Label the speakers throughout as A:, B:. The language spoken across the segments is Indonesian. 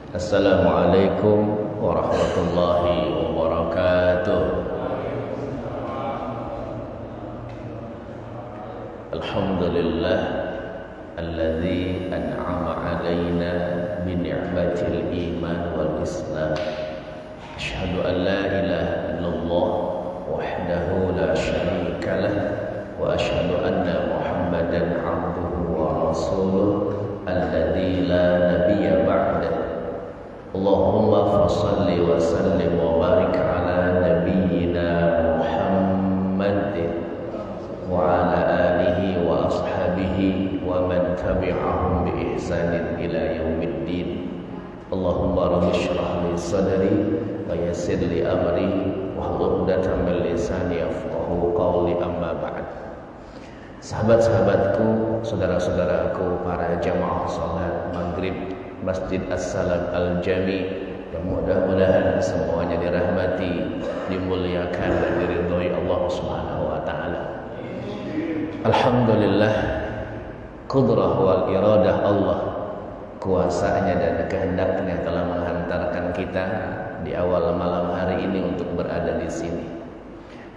A: Assalamualaikum warahmatullahi wabarakatuh. Alhamdulillah alladzi an'ama alaina bi ni'matil iman wal islam. Asyhadu an la ilaha illallah wahdahu la syarika lah wa asyhadu anna Muhammadan 'abduhu wa rasuluh alladzi la nabiyya ba'dahu. Allahumma fassalli wa sallim wa barik ala nabiyyina Muhammad wa ala alihi wa ashabihi wa man tabi'ahum bi ihsanin ila yaumiddin. Allahumma rabbi shrah li sadri wa yassir li amri wahlul 'uqdatam min lisani yafqahu qawli, amma ba'd. Sahabat-sahabatku, saudara-saudaraku, para jamaah salat maghrib Masjid As-Salam Al-Jami, yang mudah-mudahan semuanya dirahmati, dimuliakan dan diridhoi Allah Subhanahu wa taala. Alhamdulillah, qudrah wal iradah Allah, kuasanya dan kehendaknya telah menghantarkan kita di awal malam hari ini untuk berada di sini.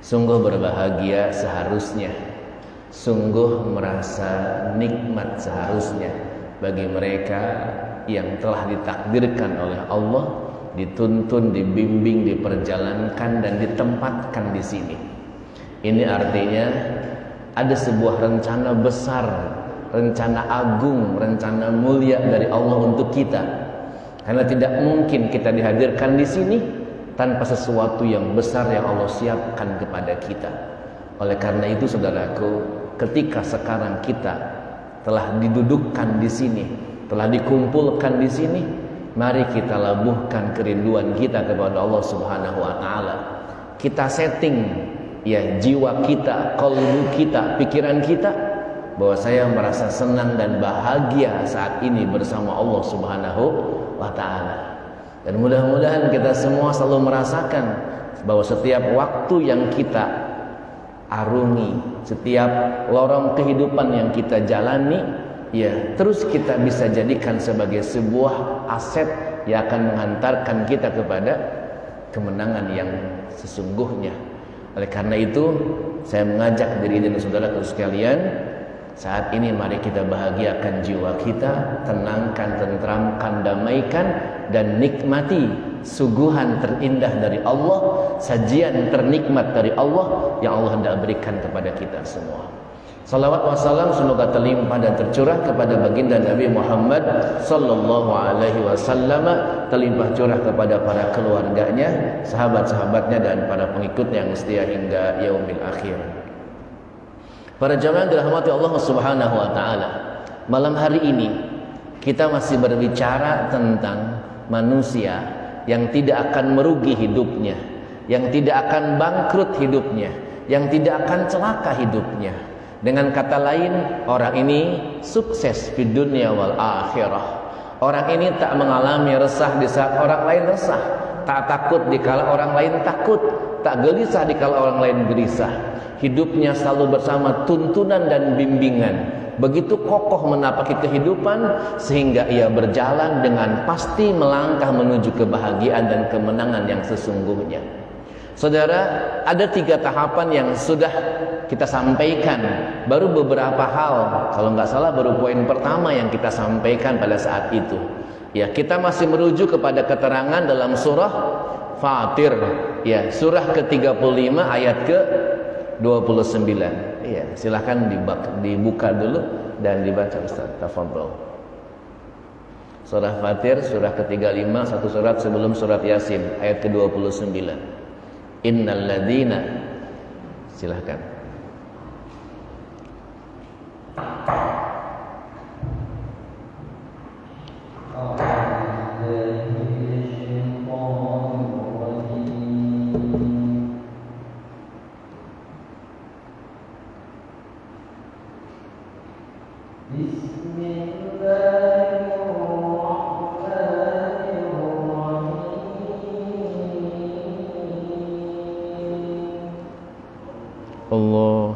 A: Sungguh berbahagia seharusnya, sungguh merasa nikmat seharusnya bagi mereka yang telah ditakdirkan oleh Allah, dituntun, dibimbing, diperjalankan dan ditempatkan di sini. Ini artinya ada sebuah rencana besar, rencana agung, rencana mulia dari Allah untuk kita. Karena tidak mungkin kita dihadirkan di sini tanpa sesuatu yang besar yang Allah siapkan kepada kita. Oleh karena itu, saudaraku, ketika sekarang kita telah didudukkan di sini, telah dikumpulkan di sini, mari kita labuhkan kerinduan kita kepada Allah Subhanahu wa taala. Kita setting ya jiwa kita, qalbu kita, pikiran kita, bahwa saya merasa senang dan bahagia saat ini bersama Allah Subhanahu wa taala. Dan mudah-mudahan kita semua selalu merasakan bahwa setiap waktu yang kita arungi, setiap lorong kehidupan yang kita jalani, ya terus kita bisa jadikan sebagai sebuah aset yang akan menghantarkan kita kepada kemenangan yang sesungguhnya. Oleh karena itu, saya mengajak diri dan saudara sekalian, saat ini mari kita bahagiakan jiwa kita, tenangkan, tentramkan, damaikan, dan nikmati suguhan terindah dari Allah, sajian ternikmat dari Allah yang Allah hendak berikan kepada kita semua. Salawat wassalam semoga terlimpah dan tercurah kepada baginda Nabi Muhammad sallallahu alaihi wasallam, terlimpah curah kepada para keluarganya, sahabat-sahabatnya, dan para pengikutnya yang setia hingga yaumil akhir. Para jamaah dirahmati Allah Subhanahu wa taala, malam hari ini kita masih berbicara tentang manusia yang tidak akan merugi hidupnya, yang tidak akan bangkrut hidupnya, yang tidak akan celaka hidupnya. Dengan kata lain, orang ini sukses di dunia wal akhirah. Orang ini tak mengalami resah di saat orang lain resah, tak takut dikala orang lain takut, tak gelisah dikala orang lain gelisah. Hidupnya selalu bersama tuntunan dan bimbingan. Begitu kokoh menapaki kehidupan sehingga ia berjalan dengan pasti melangkah menuju kebahagiaan dan kemenangan yang sesungguhnya. Saudara, ada 3 tahapan yang sudah kita sampaikan. Baru beberapa hal, kalau nggak salah baru poin pertama yang kita sampaikan pada saat itu. Ya, kita masih merujuk kepada keterangan dalam surah Fatir, ya, surah ke-35 ayat ke-29. Ya, silahkan dibuka dulu dan dibaca, Ustaz. Tafadhol. Surah Fatir, surah ke-35, satu surat sebelum surat Yasin, ayat ke-29. Innal ladzina, silahkan. Allah.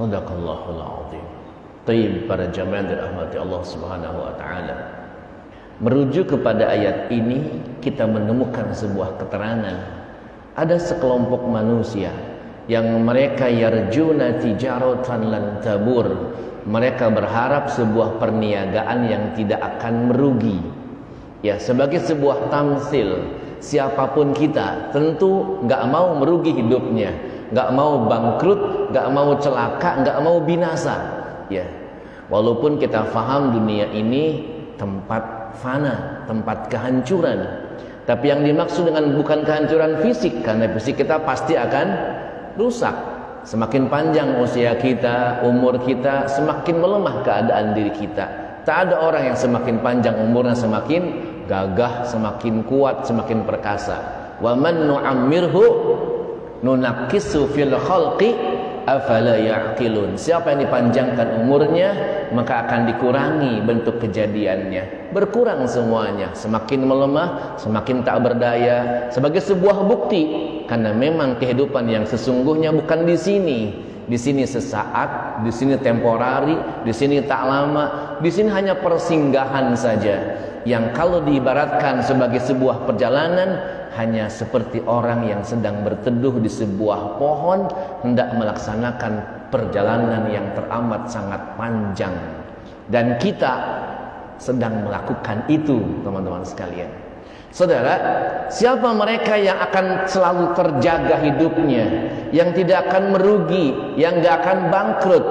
A: Sadaqallahul azim. Taib, para jamaah dirahmati Allah Subhanahu wa taala. Merujuk kepada ayat ini, kita menemukan sebuah keterangan. Ada sekelompok manusia yang mereka yarjuna tijaratan lan tabur. Mereka berharap sebuah perniagaan yang tidak akan merugi. Ya, sebagai sebuah tamsil, siapapun kita tentu nggak mau merugi hidupnya, nggak mau bangkrut, nggak mau celaka, nggak mau binasa. Ya, walaupun kita faham dunia ini tempat fana, tempat kehancuran, tapi yang dimaksud dengan bukan kehancuran fisik, karena fisik kita pasti akan rusak. Semakin panjang usia kita, umur kita, semakin melemah keadaan diri kita. Tak ada orang yang semakin panjang umurnya semakin gagah, semakin kuat, semakin perkasa. Wa man nu'ammirhu nunaqqisu fil khalqi afala ya'qilun. Siapa yang dipanjangkan umurnya, maka akan dikurangi bentuk kejadiannya. Berkurang semuanya, semakin melemah, semakin tak berdaya. Sebagai sebuah bukti, karena memang kehidupan yang sesungguhnya bukan di sini. Di sini sesaat, di sini temporari, di sini tak lama, di sini hanya persinggahan saja. Yang kalau diibaratkan sebagai sebuah perjalanan, hanya seperti orang yang sedang berteduh di sebuah pohon hendak melaksanakan perjalanan yang teramat sangat panjang. Dan kita sedang melakukan itu, teman-teman sekalian. Saudara, siapa mereka yang akan selalu terjaga hidupnya, yang tidak akan merugi, yang tidak akan bangkrut?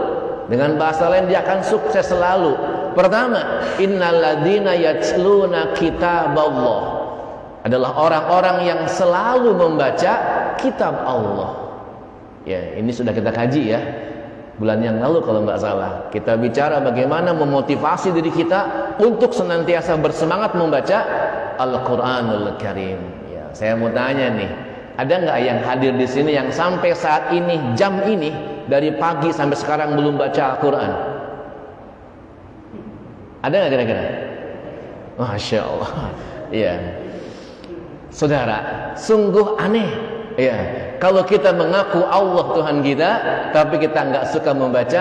A: Dengan bahasa lain, dia akan sukses selalu. Pertama, innalladzina yatluna kitaballah, adalah orang-orang yang selalu membaca kitab Allah. Ya, ini sudah kita kaji ya, bulan yang lalu kalau nggak salah. Kita bicara bagaimana memotivasi diri kita untuk senantiasa bersemangat membaca Al-Quranul Karim. Ya, saya mau tanya nih, ada nggak yang hadir di sini yang sampai saat ini, jam ini, dari pagi sampai sekarang belum baca Al-Quran? Ada nggak kira-kira? Masya Allah. Ya, saudara, sungguh aneh. Ya, kalau kita mengaku Allah Tuhan kita, tapi kita nggak suka membaca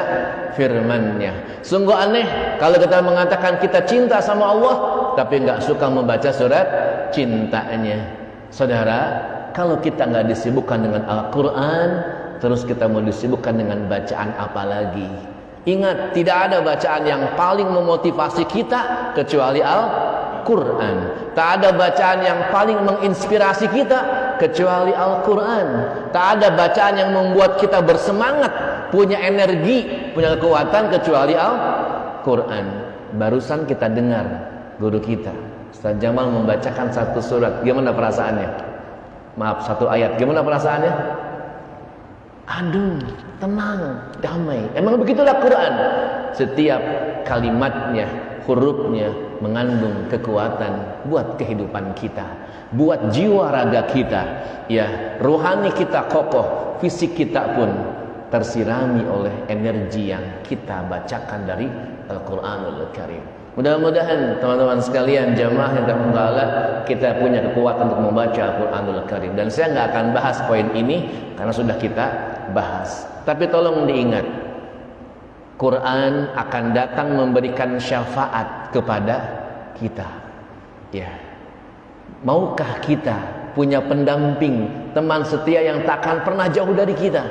A: firman-Nya. Sungguh aneh kalau kita mengatakan kita cinta sama Allah, tapi nggak suka membaca surat cintanya. Saudara, kalau kita nggak disibukkan dengan Al-Quran, terus kita mau disibukkan dengan bacaan apa lagi? Ingat, tidak ada bacaan yang paling memotivasi kita kecuali Al-Quran. Tak ada bacaan yang paling menginspirasi kita kecuali Al-Quran. Tak ada bacaan yang membuat kita bersemangat, punya energi, punya kekuatan kecuali Al-Quran. Barusan kita dengar guru kita, Ustaz Jamal, membacakan satu surat. Gimana perasaannya? Maaf, satu ayat. Gimana perasaannya? Aduh, tenang, damai. Emang begitulah Quran. Setiap kalimatnya, hurufnya mengandung kekuatan buat kehidupan kita, buat jiwa raga kita. Ya, rohani kita kokoh, fisik kita pun tersirami oleh energi yang kita bacakan dari Al-Quranul Karim. Mudah-mudahan teman-teman sekalian, jamaah yang terpenggal, kita punya kekuatan untuk membaca Al-Quranul Karim. Dan saya nggak akan bahas poin ini karena sudah kita bahas. Tapi tolong diingat, Quran akan datang memberikan syafaat kepada kita. Ya, maukah kita punya pendamping, teman setia yang tak akan pernah jauh dari kita?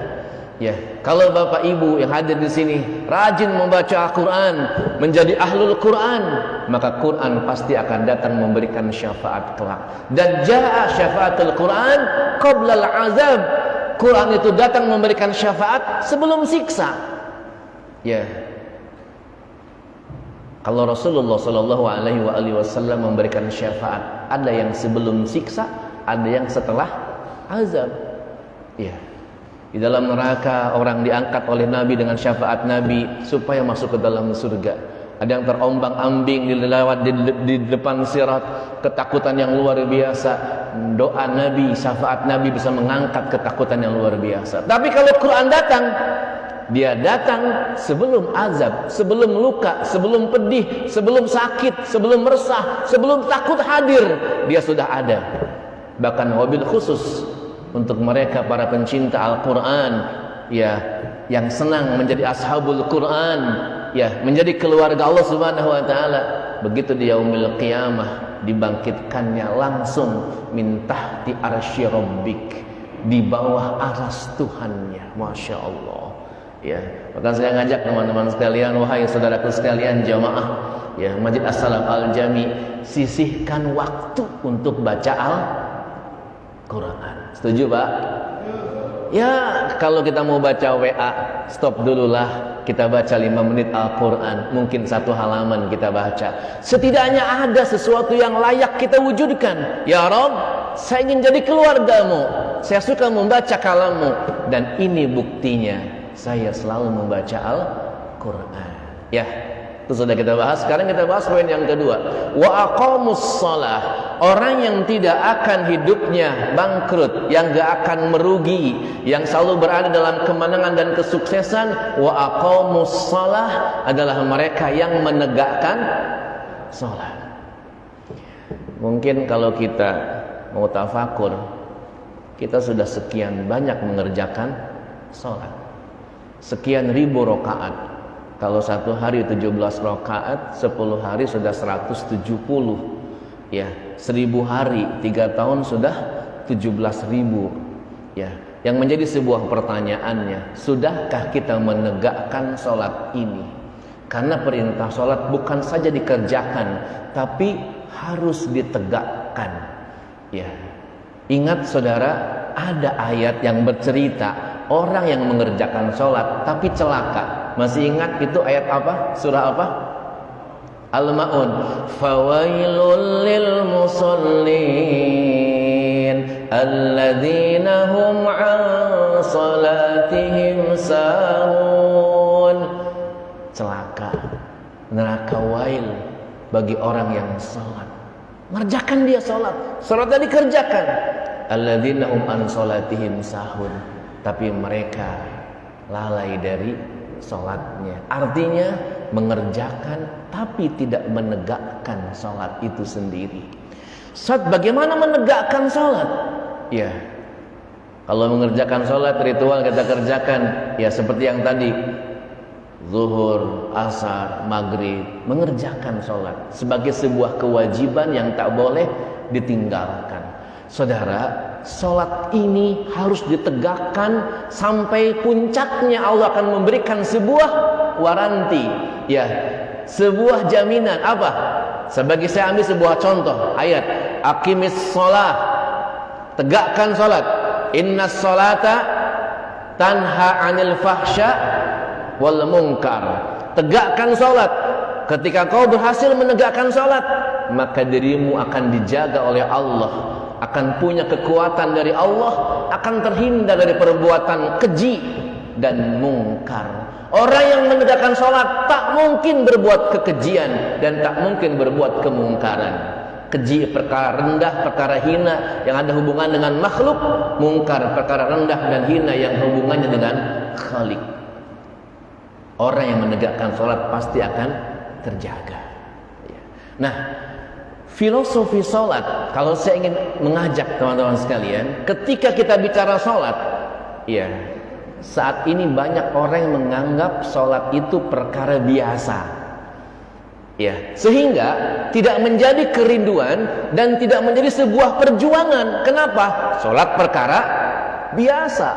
A: Ya, kalau Bapak Ibu yang hadir di sini rajin membaca Al-Quran, menjadi ahlul Quran, maka Quran pasti akan datang memberikan syafaat kelak. Dan jaa syafaatul Quran qabla al-azab. Quran itu datang memberikan syafaat sebelum siksa. Ya. Kalau Rasulullah Shallallahu Alaihi Wasallam memberikan syafaat, ada yang sebelum siksa, ada yang setelah azab. Ya. Di dalam neraka orang diangkat oleh Nabi dengan syafaat Nabi supaya masuk ke dalam surga. Ada yang terombang-ambing di depan sirat, ketakutan yang luar biasa. Doa Nabi, syafaat Nabi bisa mengangkat ketakutan yang luar biasa. Tapi kalau Quran datang, dia datang sebelum azab, sebelum luka, sebelum pedih, sebelum sakit, sebelum resah, sebelum takut hadir, dia sudah ada. Bahkan wabil khusus untuk mereka para pencinta Al-Quran, ya, yang senang menjadi ashabul Quran, ya, menjadi keluarga Allah Subhanahu wa taala. Begitu di yaumil qiyamah dibangkitkannya langsung min tahti arsy rabbik, di bawah aras Tuhannya. Masya Allah. Ya, maka saya ngajak teman-teman sekalian, wahai saudaraku sekalian jamaah, ya, Masjid As-Salam Al-Jami, sisihkan waktu untuk baca Al-Quran. Setuju Pak? Ya, kalau kita mau baca WA, stop dululah, kita baca 5 menit Al-Quran, mungkin 1 halaman kita baca. Setidaknya ada sesuatu yang layak kita wujudkan. Ya Rabb, saya ingin jadi keluargamu, saya suka membaca kalammu, dan ini buktinya saya selalu membaca Al-Quran. Ya, itu sudah kita bahas. Sekarang kita bahas poin yang kedua. Wa aqamus shalah. Orang yang tidak akan hidupnya bangkrut, yang gak akan merugi, yang selalu berada dalam kemenangan dan kesuksesan, wa aqamus shalah, adalah mereka yang menegakkan salat. Mungkin kalau kita mau tafakur, kita sudah sekian banyak mengerjakan salat. Sekian ribu rakaat. Kalau 1 hari 17 rakaat, 10 hari sudah 170. Ya, 1000 hari 3 tahun sudah 17.000. Ya, yang menjadi sebuah pertanyaannya, sudahkah kita menegakkan salat ini? Karena perintah salat bukan saja dikerjakan, tapi harus ditegakkan. Ya. Ingat saudara, ada ayat yang bercerita orang yang mengerjakan salat tapi celaka. Masih ingat itu ayat apa? Surah apa? Al-Ma'un. Fawailul lil musallin alladzina hum an salatihim sahun. Celaka, neraka wail bagi orang yang salat. Mengerjakan dia salat, salatnya dikerjakan. Alladzina hum an salatihim sahun, tapi mereka lalai dari salatnya. Artinya mengerjakan tapi tidak menegakkan salat itu sendiri. Bagaimana menegakkan salat? Ya, kalau mengerjakan salat ritual kita kerjakan, ya seperti yang tadi, zuhur, asar, maghrib, mengerjakan salat sebagai sebuah kewajiban yang tak boleh ditinggalkan. Saudara, salat ini harus ditegakkan sampai puncaknya. Allah akan memberikan sebuah waranti, ya, sebuah jaminan. Apa? Sebagai saya ambil sebuah contoh ayat, aqimis shalah, tegakkan salat. Innas salata tanha 'anil fahsya wal munkar. Tegakkan salat. Ketika kau berhasil menegakkan salat, maka dirimu akan dijaga oleh Allah, akan punya kekuatan dari Allah, akan terhindar dari perbuatan keji dan mungkar. Orang yang menegakkan salat tak mungkin berbuat kekejian dan tak mungkin berbuat kemungkaran. Keji perkara rendah, perkara hina yang ada hubungan dengan makhluk, mungkar perkara rendah dan hina yang hubungannya dengan Khalik. Orang yang menegakkan salat pasti akan terjaga. Nah, filosofi salat, kalau saya ingin mengajak teman-teman sekalian, ketika kita bicara salat, ya, saat ini banyak orang yang menganggap salat itu perkara biasa, ya, sehingga tidak menjadi kerinduan dan tidak menjadi sebuah perjuangan. Kenapa? Salat perkara biasa,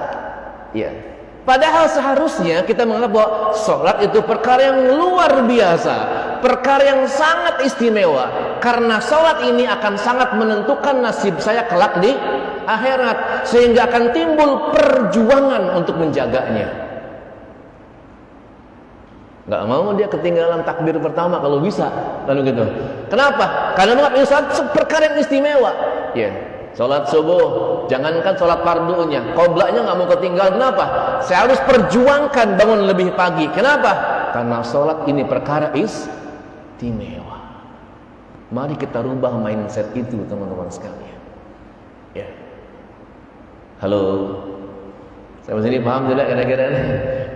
A: ya. Padahal seharusnya kita menganggap bahwa sholat itu perkara yang luar biasa, perkara yang sangat istimewa, karena sholat ini akan sangat menentukan nasib saya kelak di akhirat, sehingga akan timbul perjuangan untuk menjaganya. Gak mau dia ketinggalan takbir pertama kalau bisa, lalu gitu. Kenapa? Karena menganggap ini sholat perkara yang istimewa. Ya. Sholat subuh, jangankan sholat fardunya, qoblanya nggak mau ketinggalan. Kenapa? Saya harus perjuangkan bangun lebih pagi. Kenapa? Karena sholat ini perkara istimewa. Mari kita rubah mindset itu, teman-teman sekalian. Ya. Halo, sampai sini paham tidak kira-kira?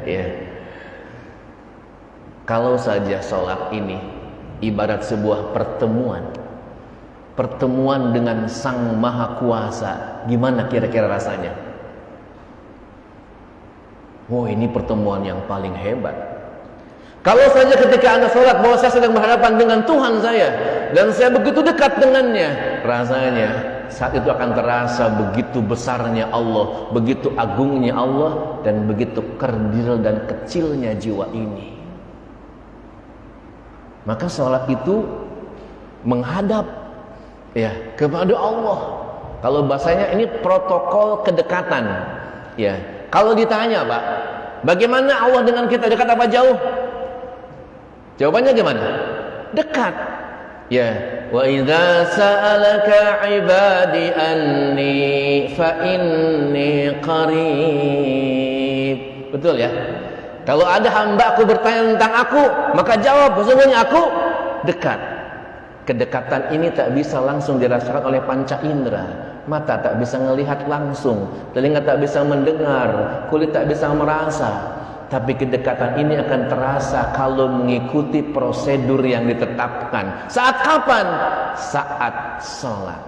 A: Ya. Kalau saja sholat ini ibarat sebuah pertemuan dengan Sang Maha Kuasa, gimana kira-kira rasanya? Oh, ini pertemuan yang paling hebat. Kalau saja ketika Anda sholat bahwa saya sedang berhadapan dengan Tuhan saya, dan saya begitu dekat dengannya, rasanya saat itu akan terasa begitu besarnya Allah, begitu agungnya Allah, dan begitu kerdil dan kecilnya jiwa ini. Maka sholat itu menghadap ya kepada Allah. Kalau bahasanya ini protokol kedekatan. Ya, kalau ditanya, Pak, bagaimana Allah dengan kita, dekat apa jauh? Jawabannya gimana? Dekat. Ya, wa idza sa'alaka 'ibadi anni fa inni qarib. Betul ya? Kalau ada hamba-Ku bertanya tentang Aku, maka jawab, sesungguhnya Aku dekat. Kedekatan ini tak bisa langsung dirasakan oleh panca indera. Mata tak bisa melihat langsung, telinga tak bisa mendengar, kulit tak bisa merasa. Tapi kedekatan ini akan terasa kalau mengikuti prosedur yang ditetapkan. Saat kapan? Saat sholat.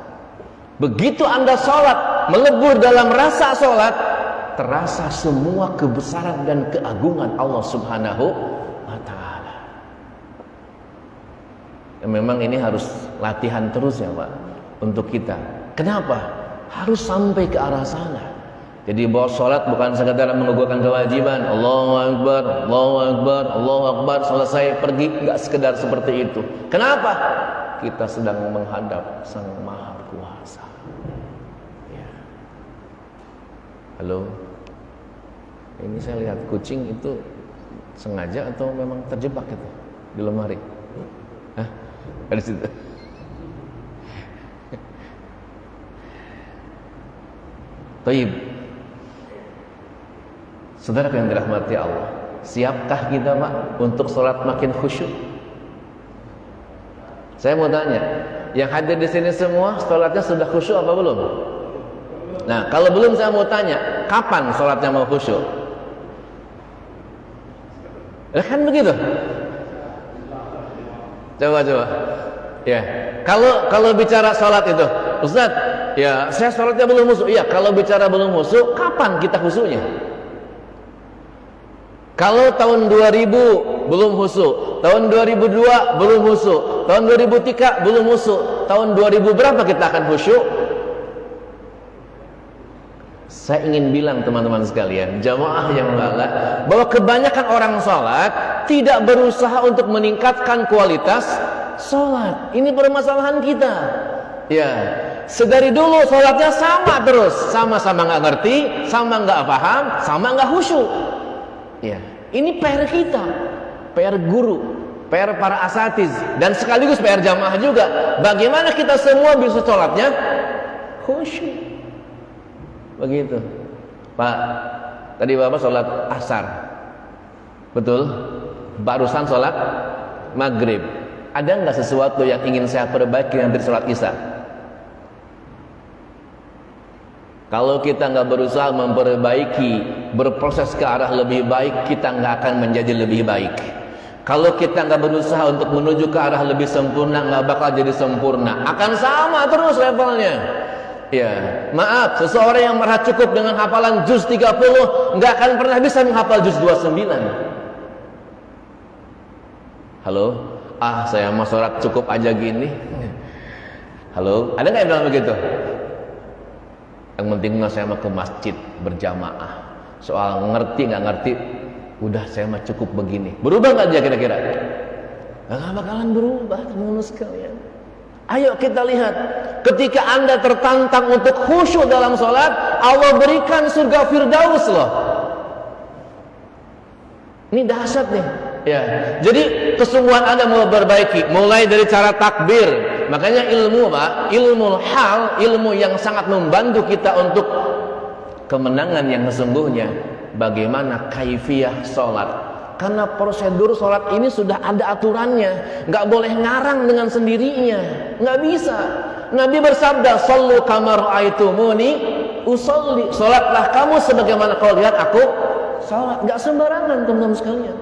A: Begitu Anda sholat, melebur dalam rasa sholat, terasa semua kebesaran dan keagungan Allah Subhanahu wa ta'ala. Memang ini harus latihan terus ya Pak, untuk kita. Kenapa? Harus sampai ke arah sana. Jadi bahwa sholat bukan sekadar menggugurkan kewajiban, Allahu Akbar, Allahu Akbar, Allahu Akbar, selesai pergi, enggak sekedar seperti itu. Kenapa? Kita sedang menghadap Sang Maha Kuasa. Ya. Halo. Ini saya lihat kucing itu sengaja atau memang terjebak itu di lemari? Hah? Ada situ. Taib. Saudara yang dirahmati Allah, siapkah kita Pak untuk sholat makin khusyuk? Saya mau tanya, yang hadir di sini semua sholatnya sudah khusyuk apa belum? Nah, kalau belum saya mau tanya, kapan sholatnya mau khusyuk? Kan begitu. Coba. Ya, kalau bicara sholat itu, Ustaz, ya saya sholatnya belum khusyuk. Iya, kalau bicara belum khusyuk, kapan kita khusyuknya? Kalau tahun 2000 belum khusyuk, tahun 2002 belum khusyuk, tahun 2003 belum khusyuk, tahun 2000 berapa kita akan khusyuk? Saya ingin bilang teman-teman sekalian, jamaah yang mulia, bahwa kebanyakan orang sholat tidak berusaha untuk meningkatkan kualitas sholat. Ini permasalahan kita. Ya, sedari dulu sholatnya sama terus, sama-sama nggak ngerti, sama nggak paham, sama nggak khusyuk. Ya, ini PR kita, PR guru, PR para asatiz, dan sekaligus PR jamaah juga. Bagaimana kita semua bisa sholatnya khusyuk? Begitu, Pak. Tadi Bapak sholat asar, betul? Barusan sholat maghrib. Ada nggak sesuatu yang ingin saya perbaiki dari sholat isya? Kalau kita nggak berusaha memperbaiki, berproses ke arah lebih baik, kita nggak akan menjadi lebih baik. Kalau kita nggak berusaha untuk menuju ke arah lebih sempurna, nggak bakal jadi sempurna. Akan sama terus levelnya. Ya, maaf, seseorang yang merasa cukup dengan hafalan juz 30 nggak akan pernah bisa menghafal juz 29. Halo? Saya mau sholat cukup aja gini. Halo? Ada nggak yang bilang begitu? Yang penting saya mau ke masjid berjamaah. Soal ngerti nggak ngerti, udah saya mah cukup begini. Berubah nggak dia kira-kira? Nggak bakalan berubah, teman-teman sekalian. Ayo kita lihat, ketika Anda tertantang untuk khusyuk dalam sholat, Allah berikan surga Firdaus loh. Ini dahsyat nih. Ya, jadi kesungguhan Anda mau perbaiki, mulai dari cara takbir. Makanya ilmu, Pak, ilmu hal, ilmu yang sangat membantu kita untuk kemenangan yang sesungguhnya. Bagaimana kaifiyah sholat? Karena prosedur sholat ini sudah ada aturannya, nggak boleh ngarang dengan sendirinya, nggak bisa. Nabi bersabda, "Shallu kama ra'aitumuni usolli." Sholatlah kamu sebagaimana kau lihat aku sholat. Nggak sembarangan, teman-teman sekalian.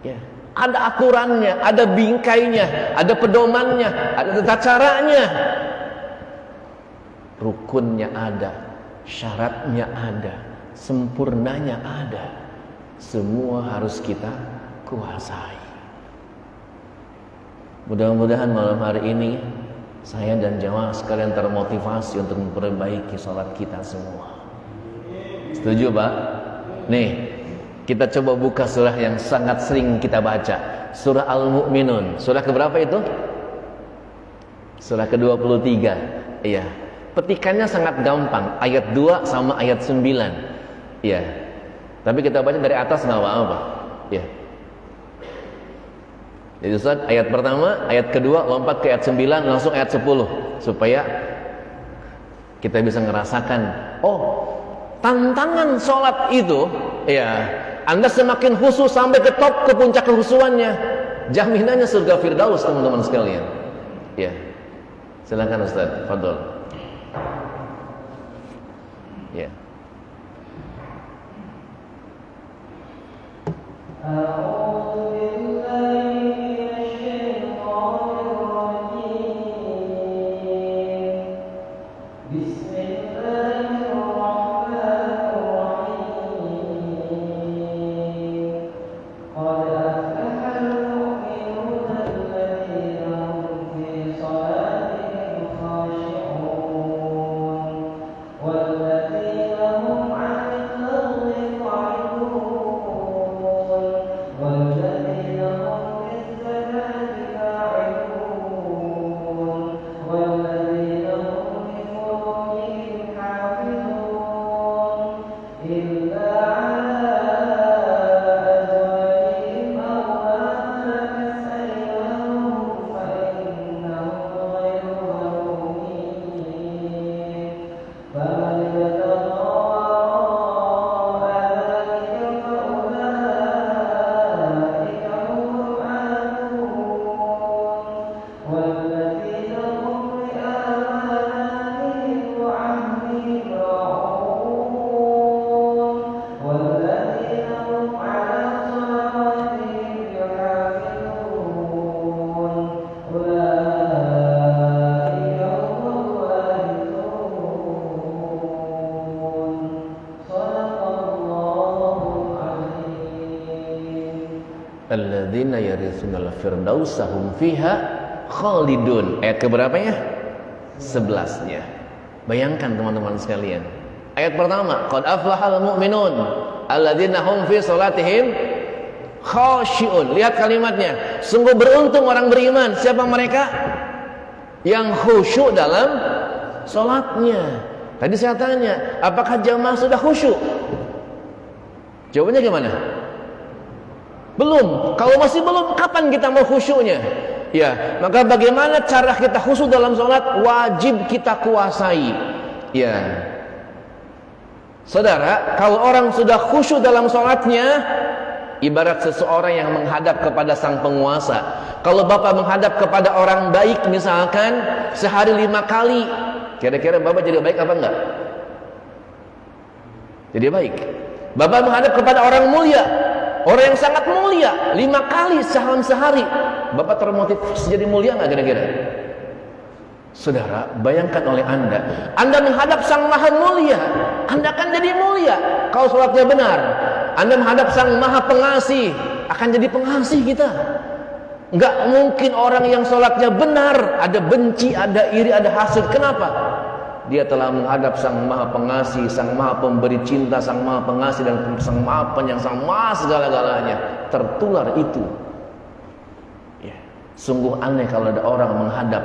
A: Ya, ada aturannya, ada bingkainya, ada pedomannya, ada tata caranya. Rukunnya ada, syaratnya ada, sempurnanya ada. Semua harus kita kuasai. Mudah-mudahan malam hari ini saya dan jamaah sekalian termotivasi untuk memperbaiki sholat kita semua. Setuju, Pak? Nih, kita coba buka surah yang sangat sering kita baca, surah Al-Mu'minun. Surah keberapa itu? Surah ke-23. Iya. Petikannya sangat gampang, ayat 2 sama ayat 9. Iya. Tapi kita baca dari atas nggak apa-apa. Iya. Jadi Ustaz, ayat pertama, ayat kedua, lompat ke ayat 9, langsung ayat 10, supaya kita bisa ngerasakan, oh, tantangan sholat itu, ya, Anda semakin khusyuk sampai ke top, ke puncak kehusuannya, jaminannya surga Firdaus, teman-teman sekalian. Ya, silakan Ustaz, fadhol. Ya. Alladzina yaritsunal firdausa hum fiha khalidun. Ayat keberapa ya? 11-nya. Bayangkan teman-teman sekalian. Ayat pertama, qad aflahal mu'minun alladzina hum fi salatihim khashi'un. Lihat kalimatnya. Sungguh beruntung orang beriman. Siapa mereka? Yang khusyuk dalam salatnya. Tadi saya tanya, apakah jamaah sudah khusyuk? Jawabannya gimana? Belum. Kalau masih belum, kapan kita mau khusyuknya? Ya, maka bagaimana cara kita khusyuk dalam sholat? Wajib kita kuasai. Ya, saudara, kalau orang sudah khusyuk dalam sholatnya, ibarat seseorang yang menghadap kepada sang penguasa. Kalau bapak menghadap kepada orang baik, misalkan sehari 5 kali, kira-kira bapak jadi baik apa enggak? Jadi baik. Bapak menghadap kepada orang mulia, orang yang sangat mulia, 5 kali sehari, bapak termotivasi jadi mulia nggak kira-kira? Saudara, bayangkan oleh Anda menghadap sang maha mulia, Anda akan jadi mulia kalau sholatnya benar. Anda menghadap sang maha pengasih, akan jadi pengasih kita. Nggak mungkin orang yang sholatnya benar ada benci, ada iri, ada hasad. Kenapa? dia telah menghadap Sang Maha Pengasih, Sang Maha Pemberi cinta, Sang Maha Pengasih dan Sang Maha Penyayang, Sang Maha segala-galanya. Tertular itu. Ya. Sungguh aneh kalau ada orang menghadap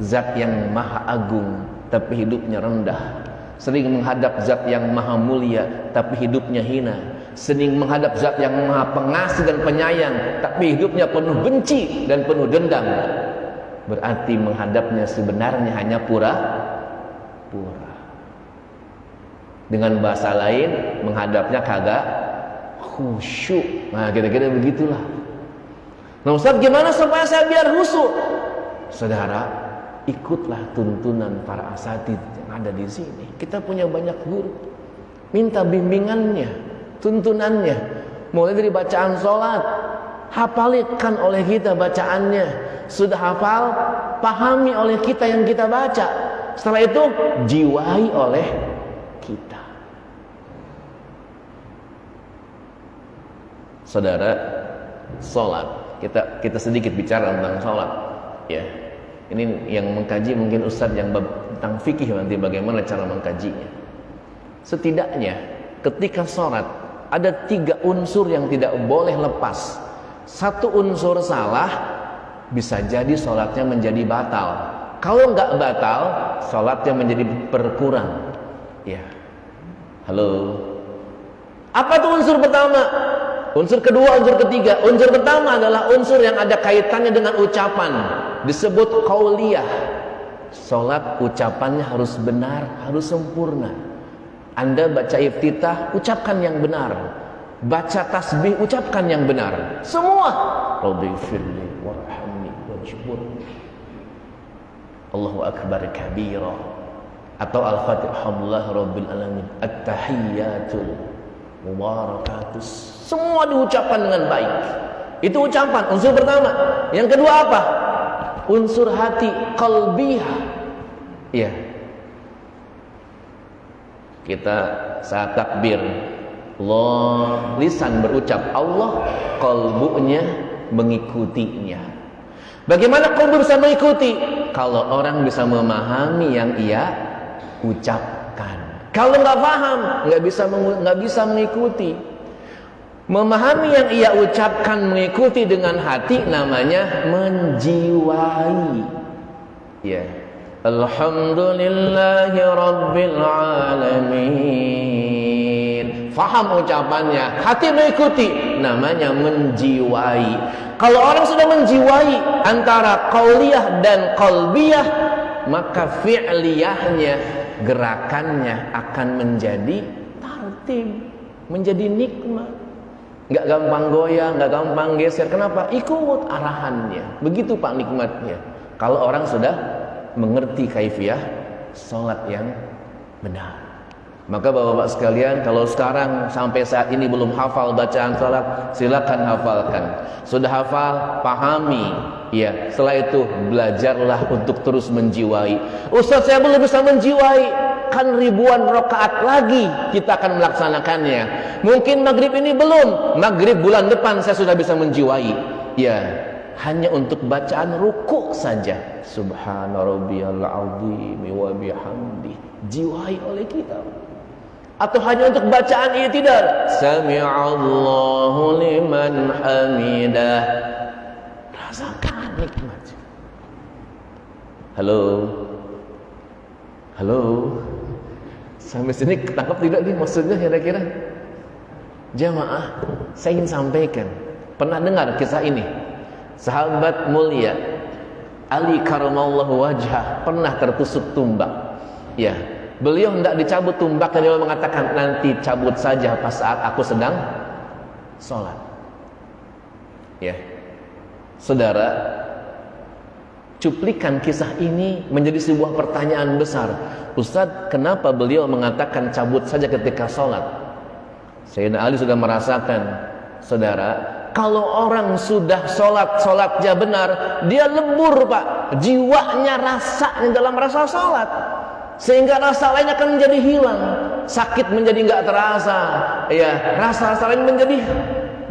A: Zat yang Maha Agung tapi hidupnya rendah. Sering menghadap Zat yang Maha Mulia tapi hidupnya hina. Sering menghadap Zat yang Maha Pengasih dan Penyayang tapi hidupnya penuh benci dan penuh dendam. Berarti menghadapnya sebenarnya hanya pura-pura. Dengan bahasa lain, menghadapnya kagak khusyuk. Nah, kira-kira begitulah. Nah, Ustaz, gimana supaya saya biar khusyuk? Saudara, ikutlah tuntunan para asatidz yang ada di sini. Kita punya banyak guru. Minta bimbingannya, tuntunannya. Mulai dari bacaan sholat, hafalkan oleh kita bacaannya. Sudah hafal, pahami oleh kita yang kita baca. Setelah itu jiwai oleh kita. Saudara, sholat, kita sedikit bicara tentang sholat, ya. Ini yang mengkaji mungkin Ustadz yang tentang fikih nanti bagaimana cara mengkajinya. Setidaknya ketika sholat ada 3 unsur yang tidak boleh lepas. Satu unsur salah, bisa jadi sholatnya menjadi batal. Kalau nggak batal, sholatnya menjadi berkurang. Ya, halo. Apa tuh unsur pertama? Unsur kedua, unsur ketiga. Unsur pertama adalah unsur yang ada kaitannya dengan ucapan. Disebut qauliyah. Sholat ucapannya harus benar, harus sempurna. Anda baca iftitah, ucapkan yang benar. Baca tasbih, ucapkan yang benar. Semua. Rabbighfirli warhamni wajbur. Allahu akbar kabira. Atau al-fatihah rabbil alamin. At-tahiyyatul mubarakatus. Semua diucapkan dengan baik. Itu ucapan, unsur pertama. Yang kedua apa? Unsur hati, qalbiyah. Iya. Kita saat takbir, Allah, lisan berucap Allah, qalbunya mengikutinya. Bagaimana qalbu bisa mengikuti? Kalau orang bisa memahami yang ia ucapkan. Kalau nggak paham, nggak bisa mengikuti. Memahami yang ia ucapkan, mengikuti dengan hati, namanya menjiwai. Ya. Alhamdulillahi Rabbil Alamin. Faham ucapannya, hati mengikuti, namanya menjiwai. Kalau orang sudah menjiwai antara qauliyah dan qalbiyah, maka fi'liyahnya, gerakannya akan menjadi tartib, menjadi nikmat. Nggak gampang goyang, nggak gampang geser. Kenapa? Ikut arahannya. Begitu Pak nikmatnya. Kalau orang sudah mengerti kaifiyah sholat yang benar. Maka bapak-bapak sekalian, kalau sekarang sampai saat ini belum hafal bacaan sholat, silakan hafalkan. Sudah hafal, pahami. Ya, setelah itu belajarlah untuk terus menjiwai. Ustaz, saya belum bisa menjiwai. Kan ribuan rakaat lagi kita akan melaksanakannya. Mungkin maghrib ini belum. Maghrib bulan depan saya sudah bisa menjiwai. Ya, hanya untuk bacaan ruku saja. Subhana rabbiyal azim wa bihamdi. Jiwai oleh kita. Atau hanya untuk bacaan i'tidal. Sami'allahu liman hamidah. Rasakan nikmat. Halo. Halo. Sampai sini ketangkap tidak nih maksudnya kira-kira? Jamaah, saya ingin sampaikan. Pernah dengar kisah ini? Sahabat mulia Ali karamallahu wajhah pernah tertusuk tumbak. Ya, beliau hendak dicabut tumbaknya, dia mengatakan, nanti cabut saja pas saat aku sedang sholat. Ya, saudara, cuplikan kisah ini menjadi sebuah pertanyaan besar. Ustadz, kenapa beliau mengatakan cabut saja ketika sholat? Sayyidina Ali sudah merasakan, saudara, kalau orang sudah sholatnya benar, dia lebur Pak, jiwanya, rasanya dalam rasa sholat, sehingga rasa lain akan menjadi hilang, sakit menjadi nggak terasa, ya, rasa-rasa lain menjadi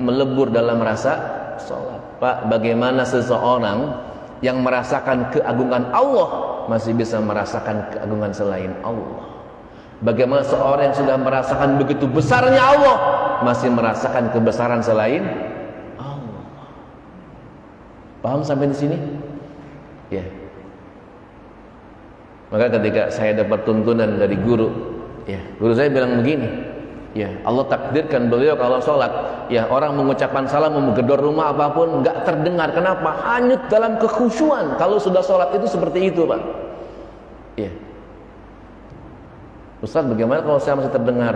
A: melebur dalam rasa sholat. Pak, bagaimana seseorang yang merasakan keagungan Allah masih bisa merasakan keagungan selain Allah? Bagaimana seorang yang sudah merasakan begitu besarnya Allah masih merasakan kebesaran selain Allah? Paham sampai di sini? Ya. Maka ketika saya dapat tuntunan dari guru, ya, guru saya bilang begini, ya, Allah takdirkan beliau kalau sholat, ya, orang mengucapkan salam, menggedor rumah apapun nggak terdengar. Kenapa? Hanyut dalam kekhusyuan. Kalau sudah sholat itu seperti itu, Pak. Ya. Ustaz, bagaimana kalau saya masih terdengar?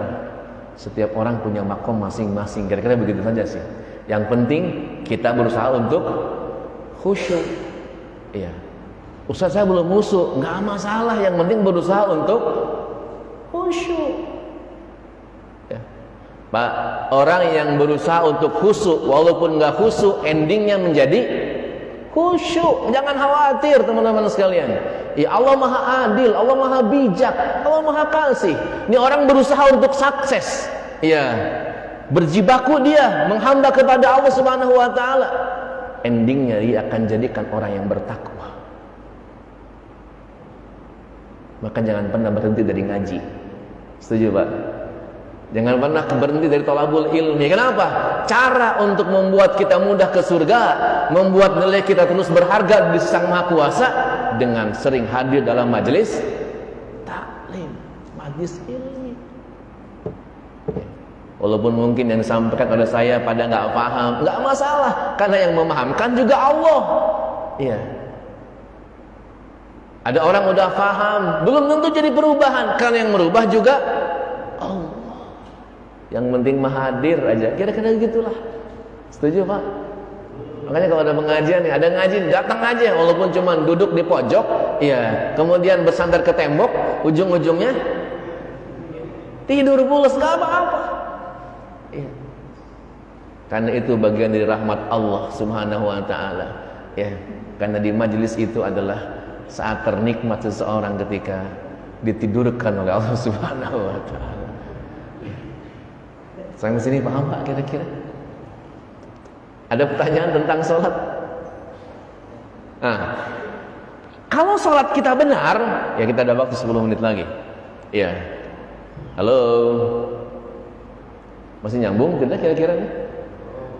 A: Setiap orang punya makom masing-masing. Kira-kira begitu saja sih. Yang penting kita berusaha untuk khusyuk. Iya. Ustaz, saya belum khusyuk, nggak masalah. Yang penting berusaha untuk khusyuk. Ya. Pak, orang yang berusaha untuk khusyuk, walaupun nggak khusyuk, endingnya menjadi khusyuk. Jangan khawatir, teman-teman sekalian. Ya, Allah Maha Adil, Allah Maha Bijak, Allah Maha Kasih. Ini orang berusaha untuk sukses. Ya, berjibaku dia menghamba kepada Allah Subhanahu Wa Taala. Endingnya dia akan jadikan orang yang bertakwa. Maka jangan pernah berhenti dari ngaji. Setuju, Pak? Jangan pernah berhenti dari thalabul ilmi. Kenapa? Cara untuk membuat kita mudah ke surga, membuat nilai kita terus berharga di sisi Sang Maha Kuasa, dengan sering hadir dalam majelis taklim, majelis ilmi. Walaupun mungkin yang disampaikan oleh saya pada nggak paham, nggak masalah, karena yang memahamkan juga Allah. Iya. Ada orang udah paham, belum tentu jadi perubahan, karena yang merubah juga Allah. Yang penting mahadir aja, kira-kira gitulah. Setuju, Pak? Makanya kalau ada pengajian nih, ada ngaji, datang aja, walaupun cuma duduk di pojok, ya, kemudian bersandar ke tembok, ujung-ujungnya tidur pulas, nggak apa-apa. Ya. Karena itu bagian dari rahmat Allah Subhanahu Wa Taala. Ya, karena di majelis itu adalah saat ternikmat seseorang ketika ditidurkan oleh Allah Subhanahu Wa Taala. Sampai sini paham, Pak, kira-kira? Ada pertanyaan tentang sholat? Nah, kalau sholat kita benar, ya kita ada waktu 10 menit lagi. Ya, halo, masih nyambung tidak kira-kira nih?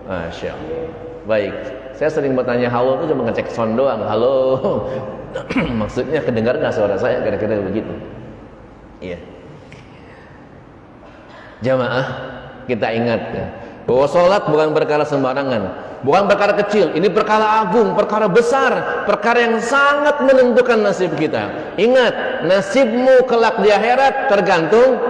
A: Masya Allah. Baik, saya sering bertanya halo itu cuma ngecek sound doang. Halo, maksudnya kedengar nggak suara saya? Kira-kira begitu. Iya. Jamaah, kita ingat ya, bahwa sholat bukan perkara sembarangan, bukan perkara kecil. Ini perkara agung, perkara besar, perkara yang sangat menentukan nasib kita. Ingat, nasibmu kelak di akhirat tergantung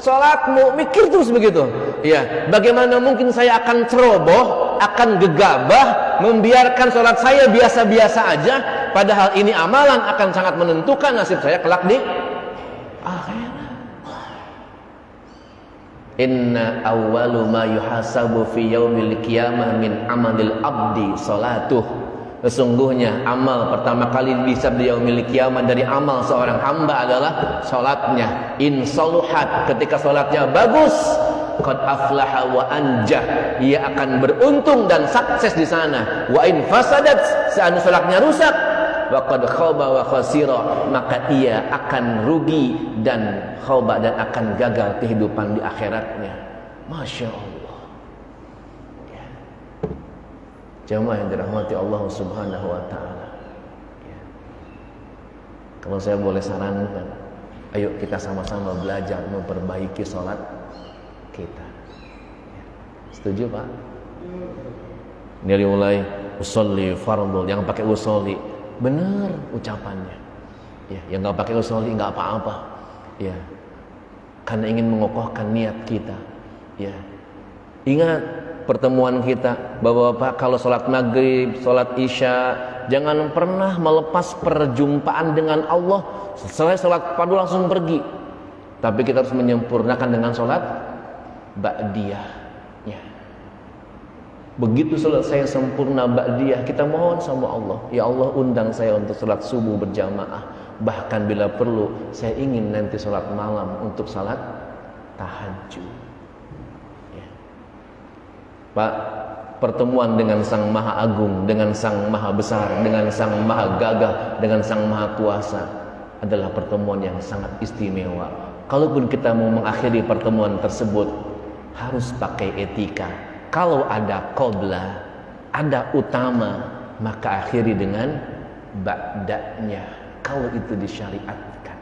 A: sholatmu. Mikir terus begitu. Ya, bagaimana mungkin saya akan ceroboh, akan gegabah, membiarkan sholat saya biasa-biasa aja, padahal ini amalan akan sangat menentukan nasib saya kelak di akhirat. Inna awwalu ma yuhasabu fi yaumil qiyamah min amalil abdi salatuh. Sesungguhnya amal pertama kali dihisab di yaumil qiyamah dari amal seorang hamba adalah salatnya. In saluhat, ketika salatnya bagus, qad aflaha wa anjah, ia akan beruntung dan sukses di sana. Wa in fasadat, seandainya salatnya rusak, wa qad khaba wa khasira, maka ia akan rugi dan khaba dan akan gagal kehidupan di akhiratnya. Masya Allah. Ya. Jamaah yang dirahmati Allah Subhanahu Wa Taala. Ya. Kalau saya boleh sarankan, ayo kita sama-sama belajar memperbaiki sholat kita. Ya. Setuju, Pak? Dari mulai usolli fardhu, yang pakai usolli benar ucapannya, ya, yang nggak pakai usolli nggak apa-apa, ya, karena ingin mengokohkan niat kita, ya. Ingat pertemuan kita, Bapak-bapak, kalau sholat maghrib, sholat isya, jangan pernah melepas perjumpaan dengan Allah. Setelah sholat fardu langsung pergi, tapi kita harus menyempurnakan dengan sholat ba'diyah. Begitu selesai sempurna ba'diyah, kita mohon sama Allah, ya Allah, undang saya untuk salat subuh berjamaah. Bahkan bila perlu, saya ingin nanti salat malam untuk salat tahajud. Ya. Pak, pertemuan dengan Sang Maha Agung, dengan Sang Maha Besar, dengan Sang Maha Gagah, dengan Sang Maha Kuasa adalah pertemuan yang sangat istimewa. Kalaupun kita mau mengakhiri pertemuan tersebut, harus pakai etika. Kalau ada qobla, ada utama, maka akhiri dengan ba'danya, kalau itu disyariatkan.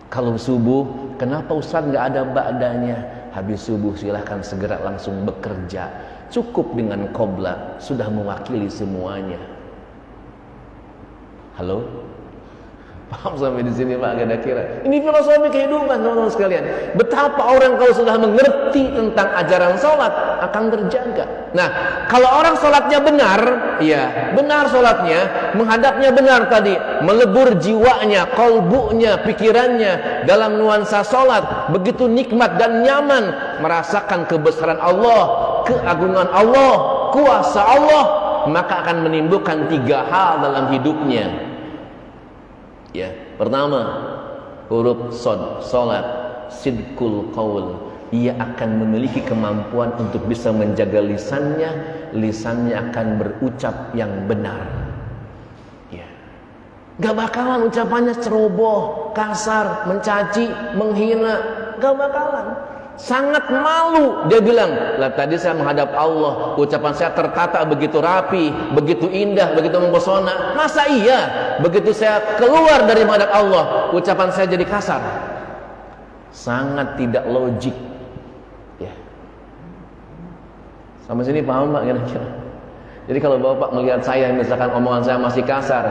A: Kalau subuh, kenapa Ustaz nggak ada ba'danya? Habis subuh silahkan segera langsung bekerja. Cukup dengan qobla, sudah mewakili semuanya. Halo? Paham sampai di sini Pak kira-kira? Ini filosofi kehidupan teman-teman sekalian. Betapa orang kalau sudah mengerti tentang ajaran sholat akan terjaga. Nah, kalau orang sholatnya benar, ya benar sholatnya, menghadapnya benar tadi, melebur jiwanya, kolbunya, pikirannya dalam nuansa sholat, begitu nikmat dan nyaman, merasakan kebesaran Allah, keagungan Allah, kuasa Allah, maka akan menimbulkan 3 hal dalam hidupnya. Ya, pertama, huruf shad, salat, sidqul qaul. Ia akan memiliki kemampuan untuk bisa menjaga lisannya, lisannya akan berucap yang benar. Ya. Gak bakalan ucapannya ceroboh, kasar, mencaci, menghina, gak bakalan. Sangat malu, dia bilang, lah tadi saya menghadap Allah, ucapan saya tertata begitu rapi, begitu indah, begitu mempesona. Masa iya, begitu saya keluar dari menghadap Allah, ucapan saya jadi kasar? Sangat tidak logik. Ya. Sampai sini paham Pak kira-kira? Jadi kalau Bapak melihat saya, misalkan omongan saya masih kasar,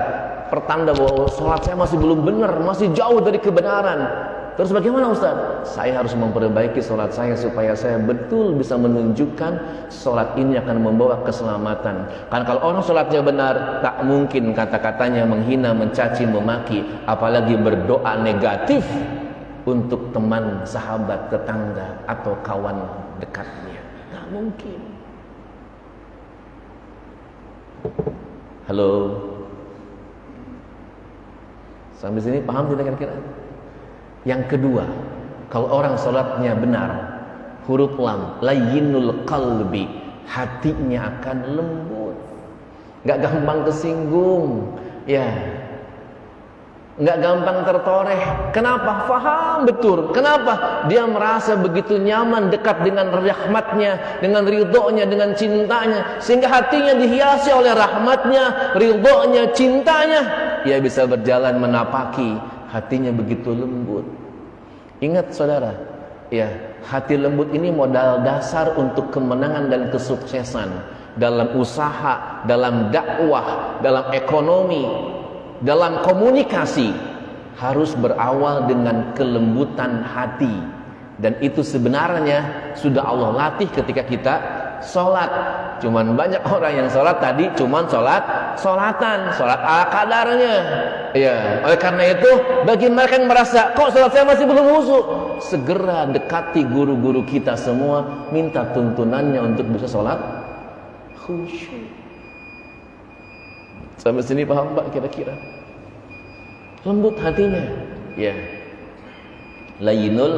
A: pertanda bahwa sholat saya masih belum benar, masih jauh dari kebenaran. Terus bagaimana Ustaz? Saya harus memperbaiki sholat saya supaya saya betul bisa menunjukkan sholat ini akan membawa keselamatan. Karena kalau orang sholatnya benar, tak mungkin kata-katanya menghina, mencaci, memaki, apalagi berdoa negatif untuk teman, sahabat, tetangga atau kawan dekatnya. Tak mungkin. Halo. Sampai sini paham tidak kira-kira? Yang kedua, kalau orang sholatnya benar, huruf lam, layyinul qalbi, hatinya akan lembut, nggak gampang tersinggung, ya, nggak gampang tertoreh. Kenapa? Faham betul. Kenapa? Dia merasa begitu nyaman dekat dengan rahmatnya, dengan ridhonya, dengan cintanya, sehingga hatinya dihiasi oleh rahmatnya, ridhonya, cintanya. Ia bisa berjalan menapaki, hatinya begitu lembut. Ingat saudara, ya, hati lembut ini modal dasar untuk kemenangan dan kesuksesan dalam usaha, dalam dakwah, dalam ekonomi, dalam komunikasi. Harus berawal dengan kelembutan hati, dan itu sebenarnya sudah Allah latih ketika kita sholat. Cuman banyak orang yang sholat tadi cuman sholatan, sholat ala kadarnya. Ya, oleh karena itu bagi mereka yang merasa kok sholat saya masih belum khusyuk, segera dekati guru-guru kita semua, minta tuntunannya untuk bisa sholat khusyuk. Sampai sini paham Pak kira-kira? Lembut hatinya, ya. Layyinul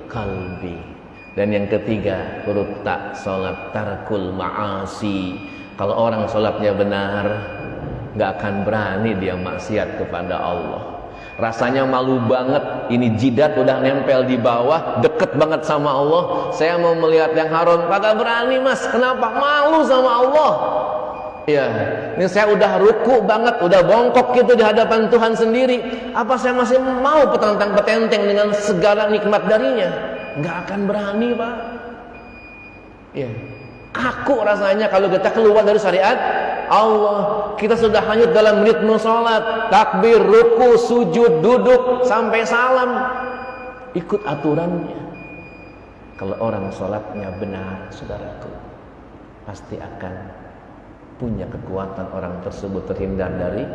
A: qalbi. Dan yang ketiga, huruf ta, sholat tarkul ma'asi. Kalau orang sholatnya benar, gak akan berani dia maksiat kepada Allah. Rasanya malu banget, ini jidat udah nempel di bawah, deket banget sama Allah. Saya mau melihat yang haram, kagak berani Mas. Kenapa? Malu sama Allah. Ya, ini saya udah ruku banget, udah bongkok gitu di hadapan Tuhan sendiri. Apa saya masih mau petentang-petenteng dengan segala nikmat darinya? Nggak akan berani Pak. Ya, kaku rasanya kalau kita keluar dari syariat Allah. Kita sudah hanyut dalam ritme sholat, takbir, ruku, sujud, duduk, sampai salam, ikut aturannya. Kalau orang sholatnya benar, saudaraku, pasti akan punya kekuatan orang tersebut terhindar dari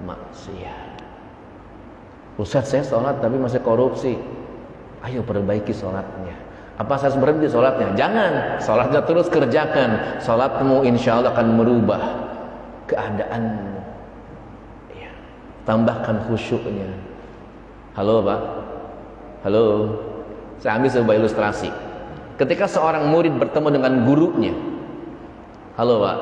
A: maksiat. Ustaz, saya sholat tapi masih korupsi. Ayo perbaiki sholatnya. Apa saya harus berhenti sholatnya? Jangan, sholatnya terus kerjakan. Sholatmu insya Allah akan merubah keadaanmu. Ya. Tambahkan khusyuknya. Halo Pak. Halo. Saya ambil sebuah ilustrasi. Ketika seorang murid bertemu dengan gurunya, Halo Pak,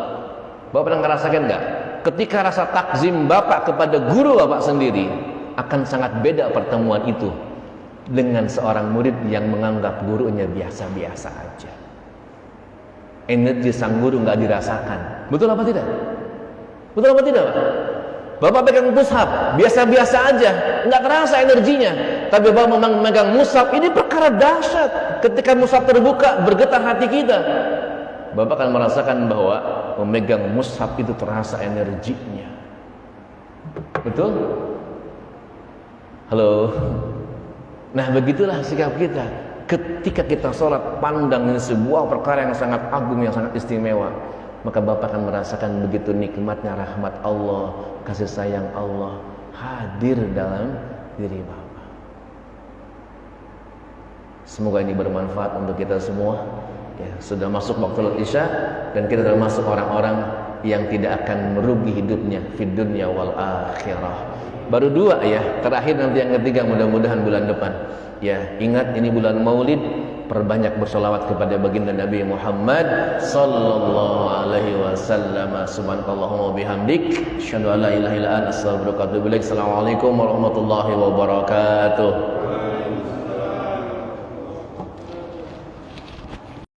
A: Bapak pernah ngerasakan nggak? Ketika rasa takzim Bapak kepada guru Bapak sendiri, akan sangat beda pertemuan itu dengan seorang murid yang menganggap gurunya biasa-biasa aja. Energi sang guru nggak dirasakan. Betul apa tidak? Betul apa tidak Pak? Bapak pegang mushaf, biasa-biasa aja, nggak terasa energinya. Tapi Bapak memang memegang mushaf, ini perkara dahsyat. Ketika mushaf terbuka, bergetar hati kita. Bapak akan merasakan bahwa memegang mushaf itu terasa energinya. Betul? Halo? Nah begitulah sikap kita. Ketika kita sholat, pandang ini sebuah perkara yang sangat agung, yang sangat istimewa. Maka Bapak akan merasakan begitu nikmatnya rahmat Allah, kasih sayang Allah hadir dalam diri Bapak. Semoga ini bermanfaat untuk kita semua. Ya, sudah masuk waktu Isya dan kita termasuk orang-orang yang tidak akan merugi hidupnya fid dunya wal akhirah. Baru 2 ya, terakhir nanti yang ketiga mudah-mudahan bulan depan. Ya, ingat ini bulan Maulid, perbanyak bersolawat kepada baginda Nabi Muhammad sallallahu alaihi wasallam. Subhanakallahumma bihamdik, asyhadu an la ilaha illa anta, astaghfiruka wa atubu ilaik. Assalamualaikum warahmatullahi wabarakatuh.